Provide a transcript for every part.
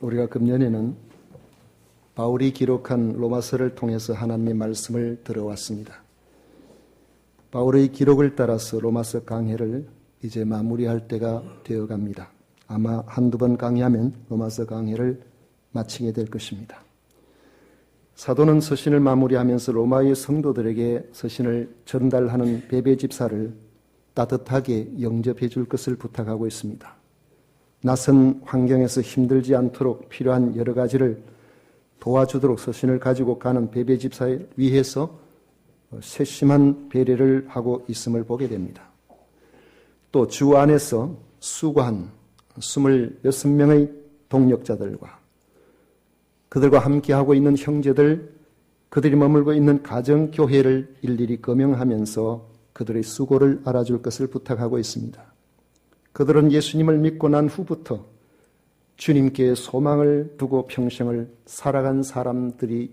우리가 금년에는 바울이 기록한 로마서를 통해서 하나님의 말씀을 들어왔습니다. 바울의 기록을 따라서 로마서 강해를 이제 마무리할 때가 되어갑니다. 아마 한두 번 강의하면 로마서 강해를 마치게 될 것입니다. 사도는 서신을 마무리하면서 로마의 성도들에게 서신을 전달하는 베베집사를 따뜻하게 영접해 줄 것을 부탁하고 있습니다. 낯선 환경에서 힘들지 않도록 필요한 여러 가지를 도와주도록 서신을 가지고 가는 베베집사에 위해서 세심한 배려를 하고 있음을 보게 됩니다. 또 주 안에서 수고한 26명의 동역자들과 그들과 함께하고 있는 형제들, 그들이 머물고 있는 가정교회를 일일이 거명하면서 그들의 수고를 알아줄 것을 부탁하고 있습니다. 그들은 예수님을 믿고 난 후부터 주님께 소망을 두고 평생을 살아간 사람들의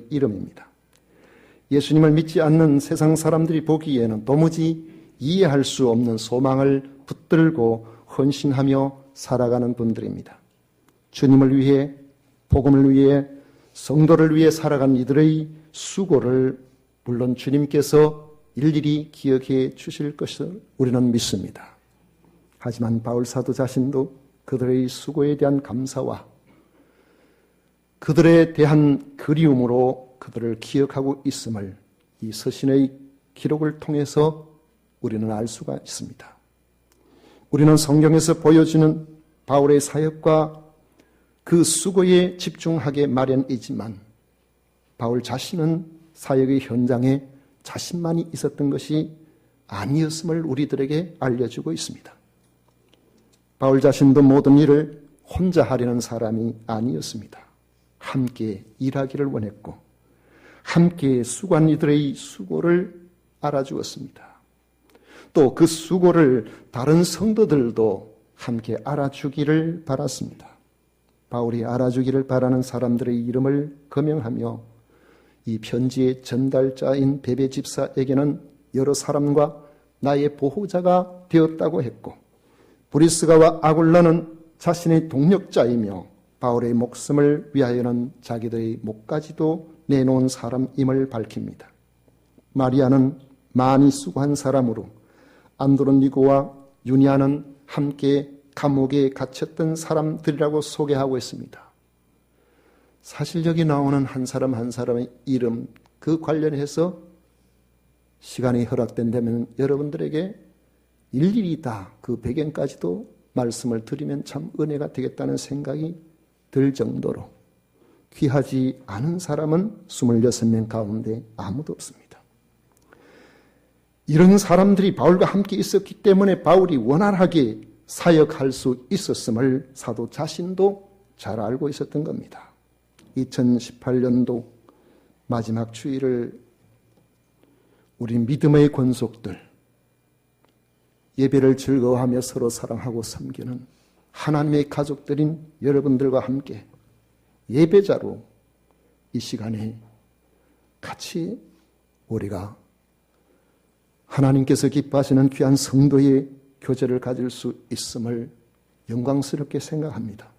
이름입니다. 예수님을 믿지 않는 세상 사람들이 보기에는 도무지 이해할 수 없는 소망을 붙들고 헌신하며 살아가는 분들입니다. 주님을 위해, 복음을 위해, 성도를 위해 살아간 이들의 수고를 물론 주님께서 일일이 기억해 주실 것을 우리는 믿습니다. 하지만 바울 사도 자신도 그들의 수고에 대한 감사와 그들에 대한 그리움으로 그들을 기억하고 있음을 이 서신의 기록을 통해서 우리는 알 수가 있습니다. 우리는 성경에서 보여주는 바울의 사역과 그 수고에 집중하게 마련이지만 바울 자신은 사역의 현장에 자신만이 있었던 것이 아니었음을 우리들에게 알려주고 있습니다. 바울 자신도 모든 일을 혼자 하려는 사람이 아니었습니다. 함께 일하기를 원했고 함께 수고한 이들의 수고를 알아주었습니다. 또 그 수고를 다른 성도들도 함께 알아주기를 바랐습니다. 바울이 알아주기를 바라는 사람들의 이름을 거명하며 이 편지의 전달자인 베베 집사에게는 여러 사람과 나의 보호자가 되었다고 했고 브리스가와 아굴라는 자신의 동력자이며 바울의 목숨을 위하여는 자기들의 목까지도 내놓은 사람임을 밝힙니다. 마리아는 많이 수고한 사람으로 안드로니고와 유니아는 함께 감옥에 갇혔던 사람들이라고 소개하고 있습니다. 사실 여기 나오는 한 사람 한 사람의 이름 그 관련해서 시간이 허락된다면 여러분들에게 일일이 다 그 배경까지도 말씀을 드리면 참 은혜가 되겠다는 생각이 들 정도로 귀하지 않은 사람은 26명 가운데 아무도 없습니다. 이런 사람들이 바울과 함께 있었기 때문에 바울이 원활하게 사역할 수 있었음을 사도 자신도 잘 알고 있었던 겁니다. 2018년도 마지막 주일을 우리 믿음의 권속들 예배를 즐거워하며 서로 사랑하고 섬기는 하나님의 가족들인 여러분들과 함께 예배자로 이 시간에 같이 우리가 하나님께서 기뻐하시는 귀한 성도의 교제를 가질 수 있음을 영광스럽게 생각합니다.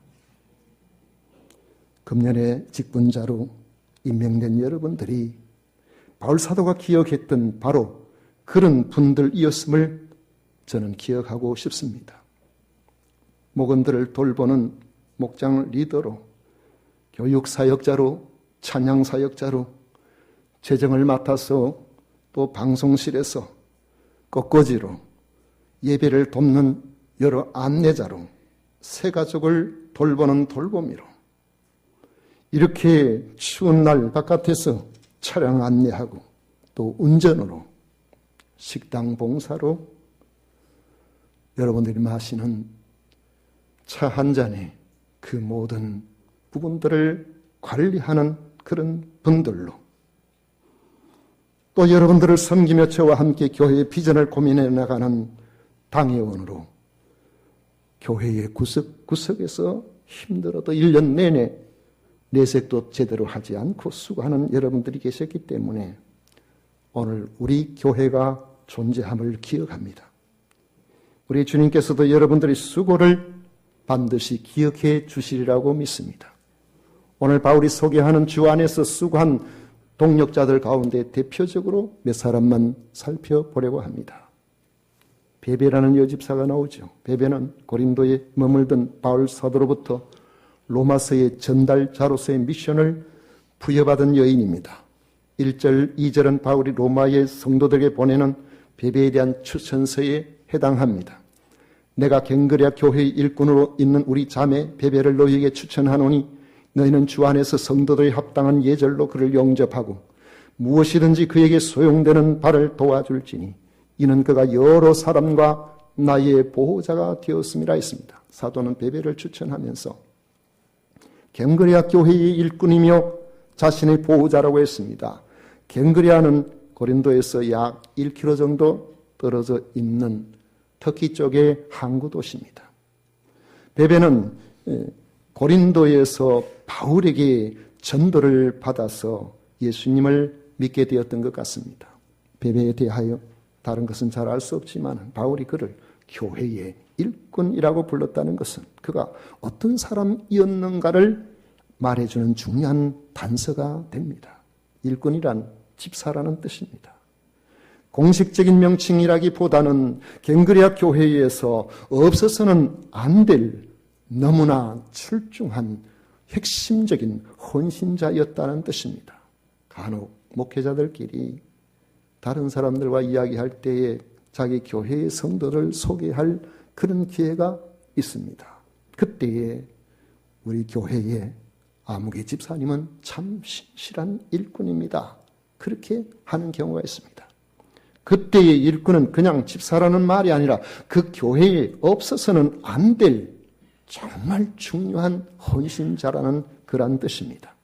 금년에 직분자로 임명된 여러분들이 바울 사도가 기억했던 바로 그런 분들이었음을 저는 기억하고 싶습니다. 목원들을 돌보는 목장 리더로, 교육사역자로, 찬양사역자로, 재정을 맡아서 또 방송실에서 꽃꽂이로, 예배를 돕는 여러 안내자로, 새 가족을 돌보는 돌보미로, 이렇게 추운 날 바깥에서 차량 안내하고 또 운전으로, 식당 봉사로, 여러분들이 마시는 차 한 잔에 그 모든 부분들을 관리하는 그런 분들로 또 여러분들을 섬기며 저와 함께 교회의 비전을 고민해 나가는 당회원으로 교회의 구석구석에서 힘들어도 1년 내내 내색도 제대로 하지 않고 수고하는 여러분들이 계셨기 때문에 오늘 우리 교회가 존재함을 기억합니다. 우리 주님께서도 여러분들의 수고를 반드시 기억해 주시리라고 믿습니다. 오늘 바울이 소개하는 주 안에서 수고한 동역자들 가운데 대표적으로 몇 사람만 살펴보려고 합니다. 베베라는 여집사가 나오죠. 베베는 고린도에 머물던 바울 사도로부터 로마서의 전달자로서의 미션을 부여받은 여인입니다. 1절, 2절은 바울이 로마의 성도들에게 보내는 베베에 대한 추천서에 해당합니다. 내가 갱그레아 교회의 일꾼으로 있는 우리 자매 베베를 너희에게 추천하노니 너희는 주 안에서 성도들이 합당한 예절로 그를 영접하고 무엇이든지 그에게 소용되는 바를 도와줄지니 이는 그가 여러 사람과 나의 보호자가 되었음이라 했습니다. 사도는 베베를 추천하면서 갱그레아 교회의 일꾼이며 자신의 보호자라고 했습니다. 갱그레아는 고린도에서 약 1km 정도 떨어져 있는 터키 쪽의 항구 도시입니다. 베베는 고린도에서 바울에게 전도를 받아서 예수님을 믿게 되었던 것 같습니다. 베베에 대하여 다른 것은 잘 알 수 없지만 바울이 그를 교회의 일꾼이라고 불렀다는 것은 그가 어떤 사람이었는가를 말해주는 중요한 단서가 됩니다. 일꾼이란 집사라는 뜻입니다. 공식적인 명칭이라기보다는 갱그레아 교회에서 없어서는 안 될 너무나 출중한 핵심적인 헌신자였다는 뜻입니다. 간혹 목회자들끼리 다른 사람들과 이야기할 때에 자기 교회의 성도를 소개할 그런 기회가 있습니다. 그때에 우리 교회의 아무개 집사님은 참 신실한 일꾼입니다. 그렇게 하는 경우가 있습니다. 그때의 일꾼은 그냥 집사라는 말이 아니라 그 교회에 없어서는 안 될 정말 중요한 헌신자라는 그런 뜻입니다.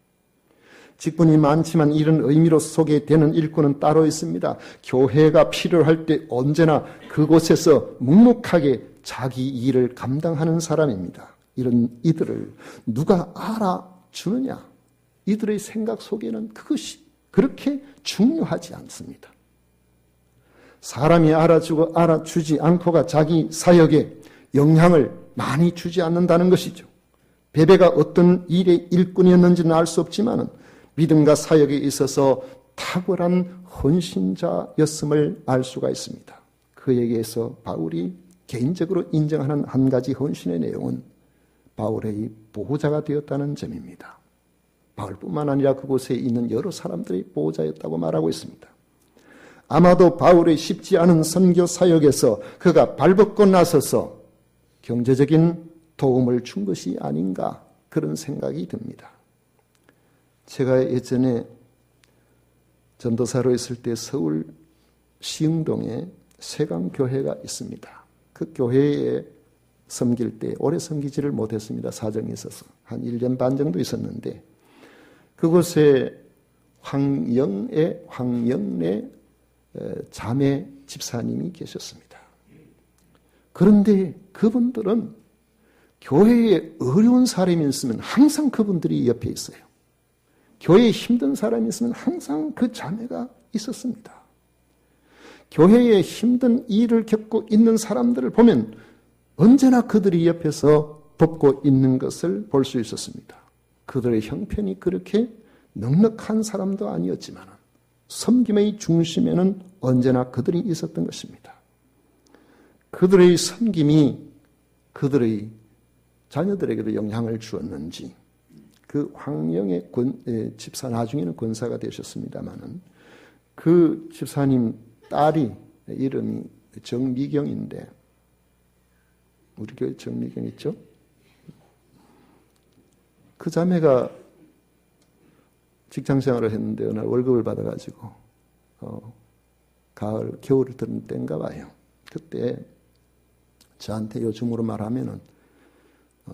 직분이 많지만 이런 의미로 소개되는 일꾼은 따로 있습니다. 교회가 필요할 때 언제나 그곳에서 묵묵하게 자기 일을 감당하는 사람입니다. 이런 이들을 누가 알아주느냐? 이들의 생각 속에는 그것이 그렇게 중요하지 않습니다. 사람이 알아주고 알아주지 않고가 자기 사역에 영향을 많이 주지 않는다는 것이죠. 베베가 어떤 일의 일꾼이었는지는 알 수 없지만 믿음과 사역에 있어서 탁월한 헌신자였음을 알 수가 있습니다. 그에게서 바울이 개인적으로 인정하는 한 가지 헌신의 내용은 바울의 보호자가 되었다는 점입니다. 바울뿐만 아니라 그곳에 있는 여러 사람들의 보호자였다고 말하고 있습니다. 아마도 바울의 쉽지 않은 선교 사역에서 그가 발벗고 나서서 경제적인 도움을 준 것이 아닌가 그런 생각이 듭니다. 제가 예전에 전도사로 있을 때 서울 시흥동에 세강교회가 있습니다. 그 교회에 섬길 때 오래 섬기지를 못했습니다. 사정이 있어서. 한 1년 반 정도 있었는데 그곳에 황영래 자매 집사님이 계셨습니다. 그런데 그분들은 교회에 어려운 사람이 있으면 항상 그분들이 옆에 있어요. 교회에 힘든 사람이 있으면 항상 그 자매가 있었습니다. 교회에 힘든 일을 겪고 있는 사람들을 보면 언제나 그들이 옆에서 돕고 있는 것을 볼 수 있었습니다. 그들의 형편이 그렇게 넉넉한 사람도 아니었지만 섬김의 중심에는 언제나 그들이 있었던 것입니다. 그들의 섬김이 그들의 자녀들에게도 영향을 주었는지 그 황영의 집사 나중에는 권사가 되셨습니다마는 그 집사님 딸이 이름이 정미경인데 우리 교회 정미경 있죠? 그 자매가 직장생활을 했는데 어느 날 월급을 받아가지고 겨울을 들은 때인가 봐요. 그때 저한테 요즘으로 말하면은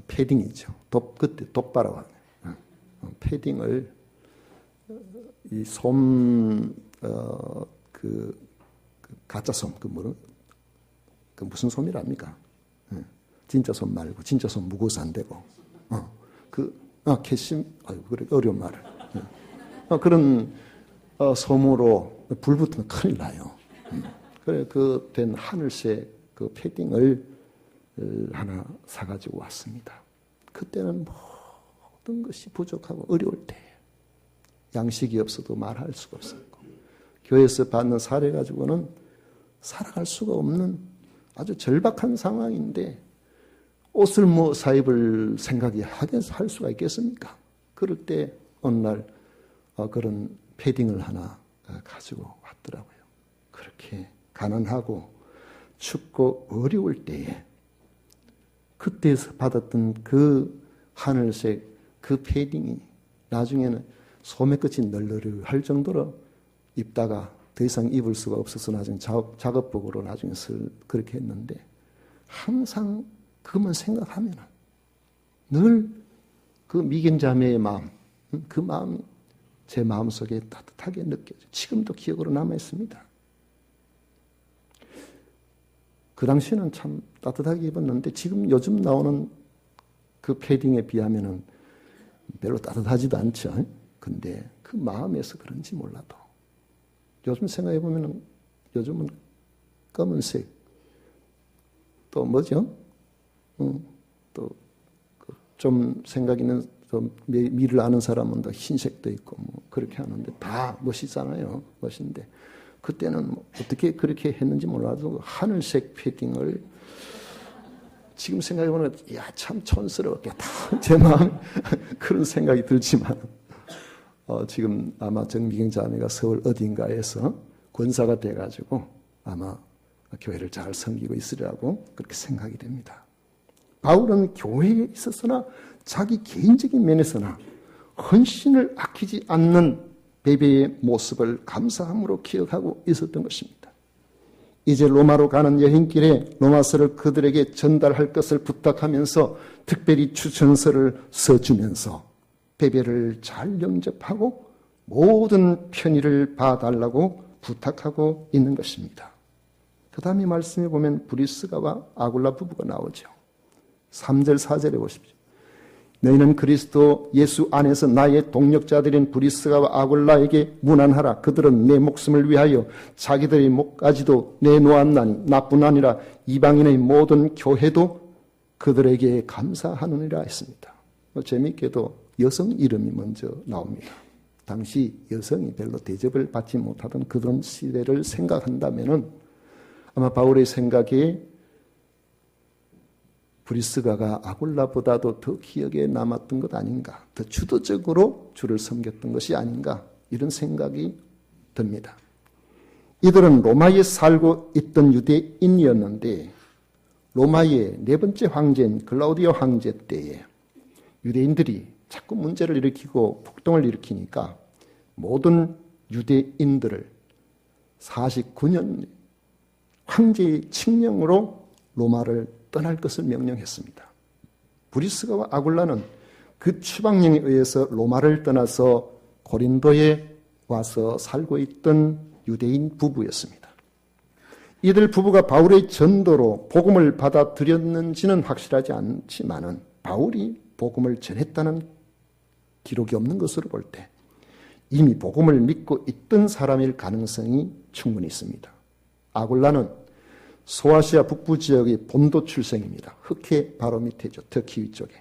패딩이죠. 그때 돋바라고 하네요. 패딩을 이 가짜 솜, 그 무슨 솜이랍니까? 진짜 솜 말고 진짜 솜 무거워서 안 되고 캐심 그래 어려운 말을 그런 솜으로 불 붙으면 큰일 나요. 그래 그 된 하늘색 그 패딩을 하나 사가지고 왔습니다. 그때는 모든 것이 부족하고 어려울 때 양식이 없어도 말할 수가 없었고 교회에서 받는 사례 가지고는 살아갈 수가 없는 아주 절박한 상황인데 옷을 사입을 생각이 할 수가 있겠습니까? 그럴 때 어느 날 그런 패딩을 하나 가지고 왔더라고요. 그렇게 가난하고 춥고 어려울 때에 그때에서 받았던 그 하늘색 그 패딩이 나중에는 소매 끝이 널널할 정도로 입다가 더 이상 입을 수가 없어서 나중에 작업복으로 나중에 그렇게 했는데 항상 그것만 생각하면 늘 그 미경자매의 마음, 그 마음이 제 마음속에 따뜻하게 느껴져요. 지금도 기억으로 남아있습니다. 그 당시에는 참 따뜻하게 입었는데 지금 요즘 나오는 그 패딩에 비하면은 별로 따뜻하지도 않죠. 근데 그 마음에서 그런지 몰라도 요즘 생각해보면 요즘은 검은색 또 뭐죠? 또 좀 생각 있는 좀 미를 아는 사람은 더 흰색도 있고 뭐 그렇게 하는데 다 멋있잖아요. 멋있는데 그때는 어떻게 그렇게 했는지 몰라도 하늘색 패딩을 지금 생각해보면 참 촌스럽게 다 제 마음에 그런 생각이 들지만 지금 아마 정미경 자매가 서울 어딘가에서 권사가 돼가지고 아마 교회를 잘 섬기고 있으리라고 그렇게 생각이 됩니다. 바울은 교회에 있어서나 자기 개인적인 면에서나 헌신을 아끼지 않는 베베의 모습을 감사함으로 기억하고 있었던 것입니다. 이제 로마로 가는 여행길에 로마서를 그들에게 전달할 것을 부탁하면서 특별히 추천서를 써주면서 베베를 잘 영접하고 모든 편의를 봐달라고 부탁하고 있는 것입니다. 그 다음에 말씀해 보면 브리스가와 아굴라 부부가 나오죠. 3절 4절에 보십시오. 너희는 그리스도 예수 안에서 나의 동력자들인 브리스가와 아굴라에게 문안하라. 그들은 내 목숨을 위하여 자기들의 목까지도 내놓았나니 나뿐 아니라 이방인의 모든 교회도 그들에게 감사하느니라 했습니다. 재미있게도 여성 이름이 먼저 나옵니다. 당시 여성이 별로 대접을 받지 못하던 그런 시대를 생각한다면은 아마 바울의 생각에 브리스가가 아굴라보다도 더 기억에 남았던 것 아닌가, 더 주도적으로 주를 섬겼던 것이 아닌가 이런 생각이 듭니다. 이들은 로마에 살고 있던 유대인이었는데 로마의 네 번째 황제인 글라우디오 황제 때에 유대인들이 자꾸 문제를 일으키고 폭동을 일으키니까 모든 유대인들을 49년 황제의 칙령으로 로마를 떠날 것을 명령했습니다. 브리스가와 아굴라는 그 추방령에 의해서 로마를 떠나서 고린도에 와서 살고 있던 유대인 부부였습니다. 이들 부부가 바울의 전도로 복음을 받아들였는지는 확실하지 않지만은 바울이 복음을 전했다는 기록이 없는 것으로 볼 때 이미 복음을 믿고 있던 사람일 가능성이 충분히 있습니다. 아굴라는 소아시아 북부 지역의 본도 출생입니다. 흑해 바로 밑에죠. 터키 위쪽에.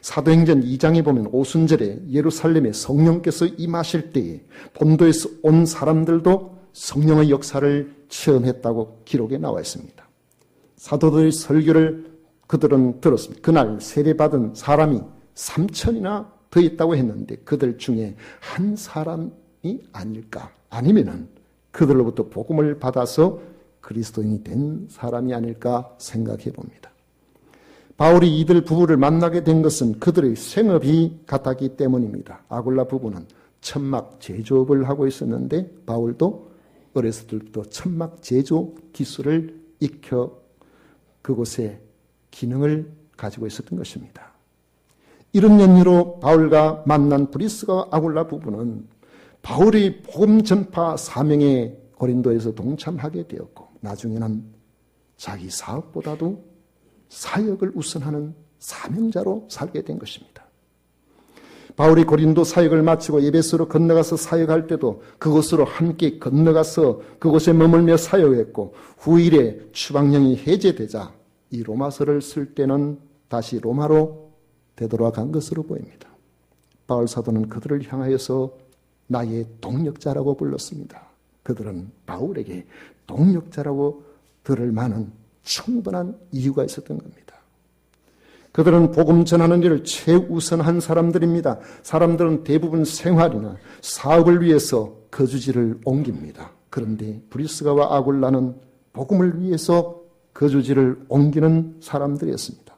사도행전 2장에 보면 오순절에 예루살렘에 성령께서 임하실 때에 본도에서 온 사람들도 성령의 역사를 체험했다고 기록에 나와 있습니다. 사도들의 설교를 그들은 들었습니다. 그날 세례받은 사람이 3,000이나 더 있다고 했는데 그들 중에 한 사람이 아닐까, 아니면은 그들로부터 복음을 받아서 그리스도인이 된 사람이 아닐까 생각해 봅니다. 바울이 이들 부부를 만나게 된 것은 그들의 생업이 같았기 때문입니다. 아굴라 부부는 천막 제조업을 하고 있었는데 바울도 어렸을 때부터 천막 제조 기술을 익혀 그곳에 기능을 가지고 있었던 것입니다. 이런 연유로 바울과 만난 브리스가와 아굴라 부부는 바울의 복음 전파 사명에 고린도에서 동참하게 되었고 나중에는 자기 사업보다도 사역을 우선하는 사명자로 살게 된 것입니다. 바울이 고린도 사역을 마치고 에베소로 건너가서 사역할 때도 그곳으로 함께 건너가서 그곳에 머물며 사역했고 후일에 추방령이 해제되자 이 로마서를 쓸 때는 다시 로마로 되돌아간 것으로 보입니다. 바울 사도는 그들을 향하여서 나의 동력자라고 불렀습니다. 그들은 바울에게 동력자라고 들을 만한 충분한 이유가 있었던 겁니다. 그들은 복음 전하는 일을 최우선한 사람들입니다. 사람들은 대부분 생활이나 사업을 위해서 거주지를 옮깁니다. 그런데 브리스가와 아굴라는 복음을 위해서 거주지를 옮기는 사람들이었습니다.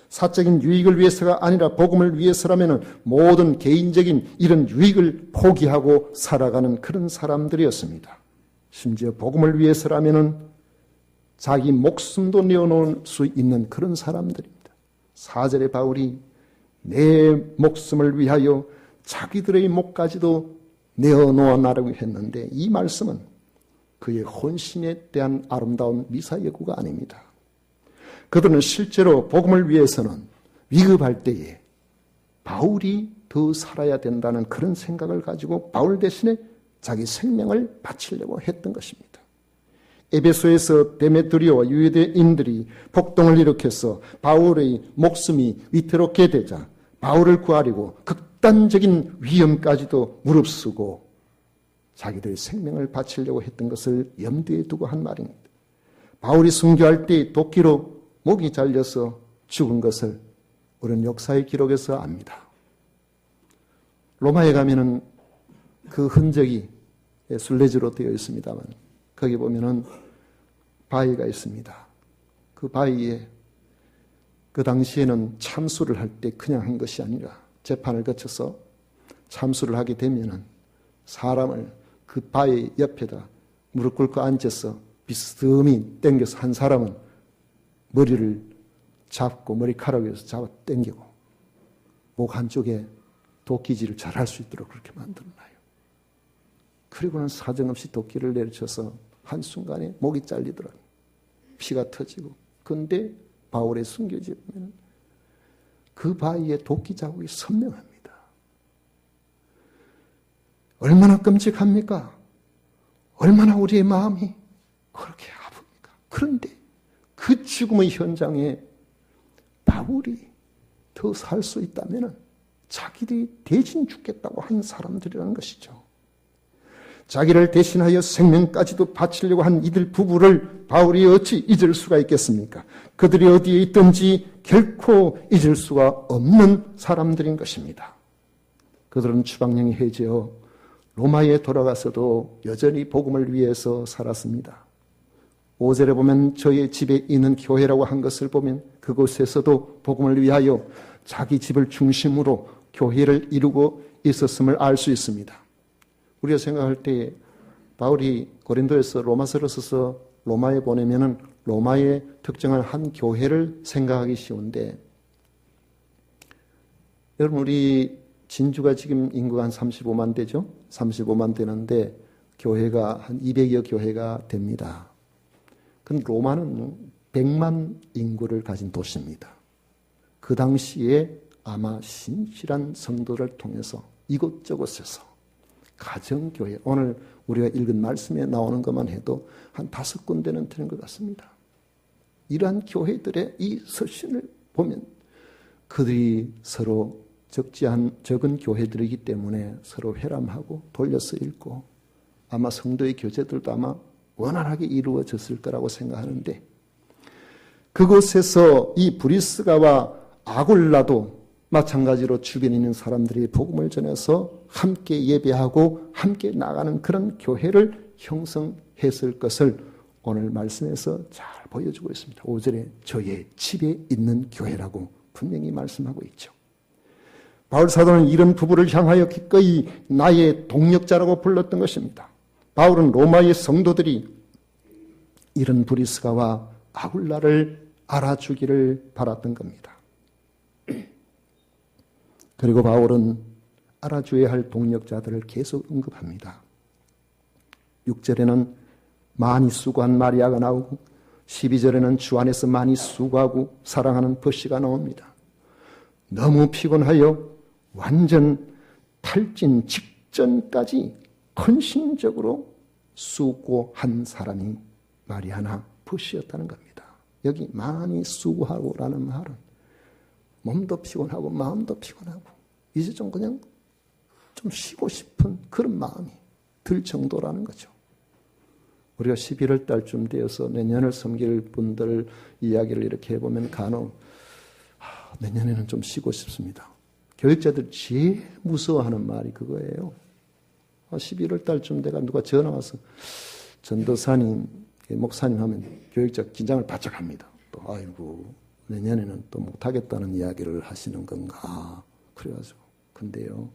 사적인 유익을 위해서가 아니라 복음을 위해서라면 모든 개인적인 이런 유익을 포기하고 살아가는 그런 사람들이었습니다. 심지어 복음을 위해서라면 자기 목숨도 내어놓을 수 있는 그런 사람들입니다. 4절에 바울이 내 목숨을 위하여 자기들의 목까지도 내어놓아나라고 했는데 이 말씀은 그의 헌신에 대한 아름다운 미사여구가 아닙니다. 그들은 실제로 복음을 위해서는 위급할 때에 바울이 더 살아야 된다는 그런 생각을 가지고 바울 대신에 자기 생명을 바치려고 했던 것입니다. 에베소에서 데메트리오와 유대인들이 폭동을 일으켜서 바울의 목숨이 위태롭게 되자 바울을 구하려고 극단적인 위험까지도 무릅쓰고 자기들의 생명을 바치려고 했던 것을 염두에 두고 한 말입니다. 바울이 순교할 때 도끼로 목이 잘려서 죽은 것을 우리는 역사의 기록에서 압니다. 로마에 가면은 그 흔적이 술레지로 되어 있습니다만 거기 보면은 바위가 있습니다. 그 바위에 그 당시에는 참수를 할 때 그냥 한 것이 아니라 재판을 거쳐서 참수를 하게 되면은 사람을 그 바위 옆에다 무릎 꿇고 앉아서 비스듬히 당겨서 한 사람은 머리를 잡고 머리카락에서 잡아 당기고 목 한쪽에 도끼질을 잘할 수 있도록 그렇게 만들어놔요. 그리고는 사정없이 도끼를 내리쳐서 한순간에 목이 잘리더라고요. 피가 터지고. 그런데 바울의 순교지에 보면 그 바위에 도끼 자국이 선명합니다. 얼마나 끔찍합니까? 얼마나 우리의 마음이 그렇게 아픕니까? 그런데 그 죽음의 현장에 바울이 더 살 수 있다면 자기들이 대신 죽겠다고 한 사람들이라는 것이죠. 자기를 대신하여 생명까지도 바치려고 한 이들 부부를 바울이 어찌 잊을 수가 있겠습니까? 그들이 어디에 있든지 결코 잊을 수가 없는 사람들인 것입니다. 그들은 추방령이 해제어 로마에 돌아가서도 여전히 복음을 위해서 살았습니다. 5절에 보면 저의 집에 있는 교회라고 한 것을 보면 그곳에서도 복음을 위하여 자기 집을 중심으로 교회를 이루고 있었음을 알 수 있습니다. 우리가 생각할 때 바울이 고린도에서 로마서를 써서 로마에 보내면은 로마의 특정한 한 교회를 생각하기 쉬운데 여러분 우리 진주가 지금 인구가 한 35만 대죠? 35만 되는데 교회가 한 200여 교회가 됩니다. 근데 로마는 100만 인구를 가진 도시입니다. 그 당시에 아마 신실한 성도를 통해서 이곳저곳에서 가정교회, 오늘 우리가 읽은 말씀에 나오는 것만 해도 한 5군데는 되는 것 같습니다. 이러한 교회들의 이 서신을 보면 그들이 서로 적은 교회들이기 때문에 서로 회람하고 돌려서 읽고 아마 성도의 교제들도 아마 원활하게 이루어졌을 거라고 생각하는데 그곳에서 이 브리스가와 아굴라도 마찬가지로 주변에 있는 사람들이 복음을 전해서 함께 예배하고 함께 나가는 그런 교회를 형성했을 것을 오늘 말씀에서 잘 보여주고 있습니다. 5절에 저의 집에 있는 교회라고 분명히 말씀하고 있죠. 바울 사도는 이런 부부를 향하여 기꺼이 나의 동력자라고 불렀던 것입니다. 바울은 로마의 성도들이 이런 브리스가와 아굴라를 알아주기를 바랐던 겁니다. 그리고 바울은 알아줘야 할 동력자들을 계속 언급합니다. 6절에는 많이 수고한 마리아가 나오고 12절에는 주 안에서 많이 수고하고 사랑하는 버시가 나옵니다. 너무 피곤하여 완전 탈진 직전까지 헌신적으로 수고한 사람이 마리아나 버시였다는 겁니다. 여기 많이 수고하고라는 말은 몸도 피곤하고 마음도 피곤하고 이제 좀 그냥 좀 쉬고 싶은 그런 마음이 들 정도라는 거죠. 우리가 11월 달쯤 되어서 내년을 섬길 분들 이야기를 이렇게 해보면 간혹 내년에는 좀 쉬고 싶습니다. 교육자들 제일 무서워하는 말이 그거예요. 11월 달쯤 돼가 누가 전화 와서 전도사님, 목사님 하면 교육자 긴장을 바짝 합니다. 또 아이고 내년에는 또 못하겠다는 이야기를 하시는 건가. 그래가지고 근데요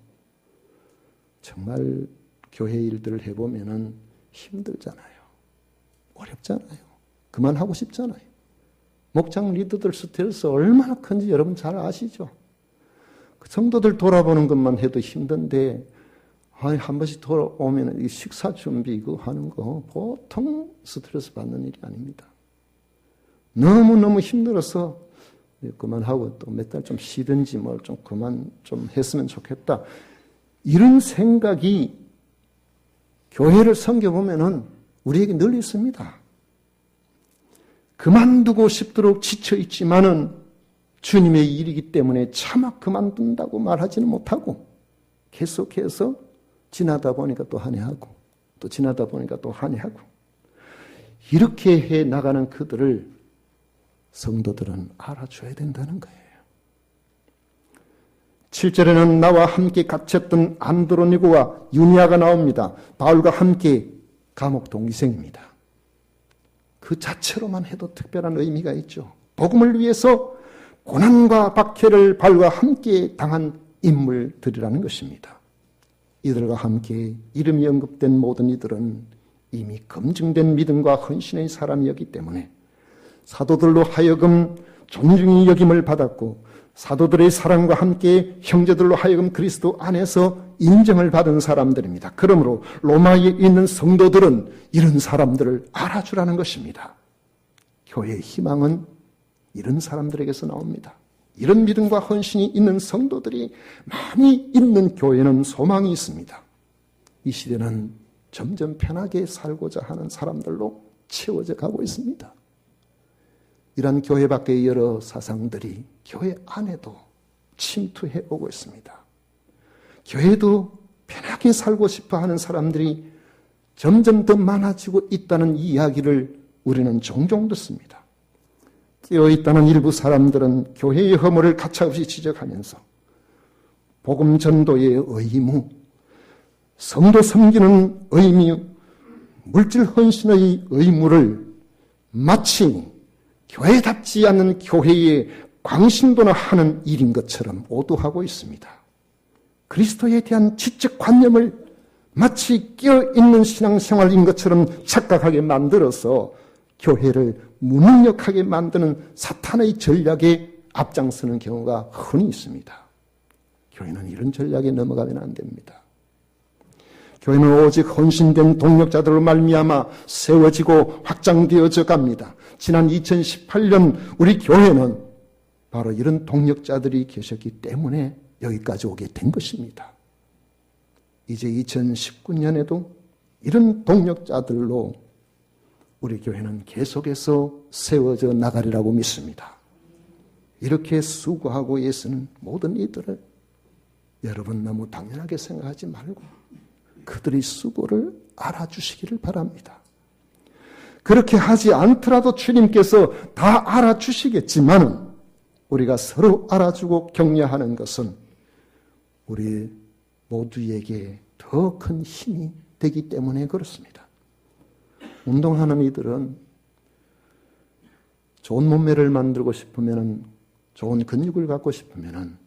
정말 교회 일들을 해보면은 힘들잖아요. 어렵잖아요. 그만하고 싶잖아요. 목장 리더들 스트레스 얼마나 큰지 여러분 잘 아시죠? 그 성도들 돌아보는 것만 해도 힘든데 한 번씩 돌아오면 이 식사 준비 이거 하는 거 보통 스트레스 받는 일이 아닙니다. 너무너무 힘들어서 그만하고 또 몇 달 좀 쉬든지 뭘 좀 그만 좀 했으면 좋겠다. 이런 생각이 교회를 섬겨보면은 우리에게 늘 있습니다. 그만두고 싶도록 지쳐있지만은 주님의 일이기 때문에 차마 그만둔다고 말하지는 못하고 계속해서 지나다 보니까 또 한 해 하고 또 지나다 보니까 또 한 해 하고 이렇게 해 나가는 그들을 성도들은 알아줘야 된다는 거예요. 7절에는 나와 함께 갇혔던 안드로니고와 유니아가 나옵니다. 바울과 함께 감옥 동기생입니다. 그 자체로만 해도 특별한 의미가 있죠. 복음을 위해서 고난과 박해를 바울과 함께 당한 인물들이라는 것입니다. 이들과 함께 이름이 언급된 모든 이들은 이미 검증된 믿음과 헌신의 사람이었기 때문에 사도들로 하여금 존중의 여김을 받았고 사도들의 사랑과 함께 형제들로 하여금 그리스도 안에서 인정을 받은 사람들입니다. 그러므로 로마에 있는 성도들은 이런 사람들을 알아주라는 것입니다. 교회의 희망은 이런 사람들에게서 나옵니다. 이런 믿음과 헌신이 있는 성도들이 많이 있는 교회는 소망이 있습니다. 이 시대는 점점 편하게 살고자 하는 사람들로 채워져 가고 있습니다. 이런 교회 밖의 여러 사상들이 교회 안에도 침투해 오고 있습니다. 교회도 편하게 살고 싶어 하는 사람들이 점점 더 많아지고 있다는 이야기를 우리는 종종 듣습니다. 깨어있다는 일부 사람들은 교회의 허물을 가차없이 지적하면서 복음 전도의 의무, 성도 섬기는 의미, 물질 헌신의 의무를 마치 교회답지 않은 교회의 광신도나 하는 일인 것처럼 오도하고 있습니다. 그리스도에 대한 지적 관념을 마치 깨어있는 신앙생활인 것처럼 착각하게 만들어서 교회를 무능력하게 만드는 사탄의 전략에 앞장서는 경우가 흔히 있습니다. 교회는 이런 전략에 넘어가면 안 됩니다. 교회는 오직 헌신된 동력자들로 말미암아 세워지고 확장되어져 갑니다. 지난 2018년 우리 교회는 바로 이런 동력자들이 계셨기 때문에 여기까지 오게 된 것입니다. 이제 2019년에도 이런 동력자들로 우리 교회는 계속해서 세워져 나가리라고 믿습니다. 이렇게 수고하고 애쓰는 모든 이들을 여러분 너무 당연하게 생각하지 말고 그들의 수고를 알아주시기를 바랍니다. 그렇게 하지 않더라도 주님께서 다 알아주시겠지만 우리가 서로 알아주고 격려하는 것은 우리 모두에게 더 큰 힘이 되기 때문에 그렇습니다. 운동하는 이들은 좋은 몸매를 만들고 싶으면, 좋은 근육을 갖고 싶으면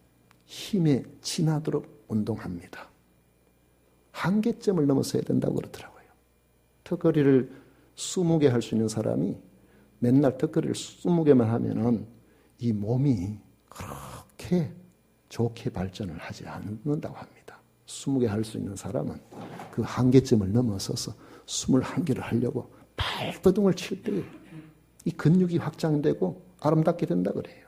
힘에 지나도록 운동합니다. 한계점을 넘어서야 된다고 그러더라고요. 턱걸이를 20개 할 수 있는 사람이 맨날 턱걸이를 20개만 하면은 이 몸이 그렇게 좋게 발전을 하지 않는다고 합니다. 20개 할 수 있는 사람은 그 한계점을 넘어서서 21개를 하려고 발버둥을 칠 때 이 근육이 확장되고 아름답게 된다 그래요.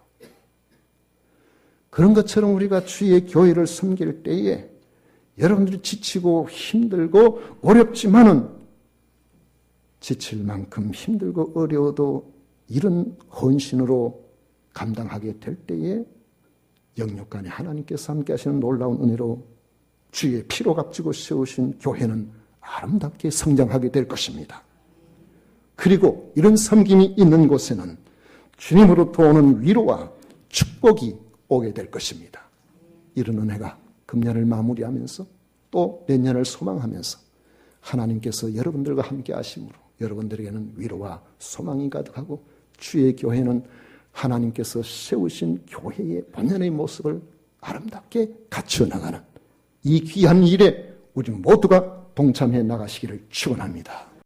그런 것처럼 우리가 주의 교회를 섬길 때에 여러분들이 지치고 힘들고 어렵지만은 지칠 만큼 힘들고 어려워도 이런 헌신으로 감당하게 될 때에 영육간에 하나님께서 함께 하시는 놀라운 은혜로 주의 피로 값지고 세우신 교회는 아름답게 성장하게 될 것입니다. 그리고 이런 섬김이 있는 곳에는 주님으로부터 오는 위로와 축복이 오게 될 것입니다. 이런 은혜가 금년을 마무리하면서 또 내년을 소망하면서 하나님께서 여러분들과 함께 하심으로 여러분들에게는 위로와 소망이 가득하고 주의 교회는 하나님께서 세우신 교회의 본연의 모습을 아름답게 갖추어 나가는 이 귀한 일에 우리 모두가 동참해 나가시기를 축원합니다.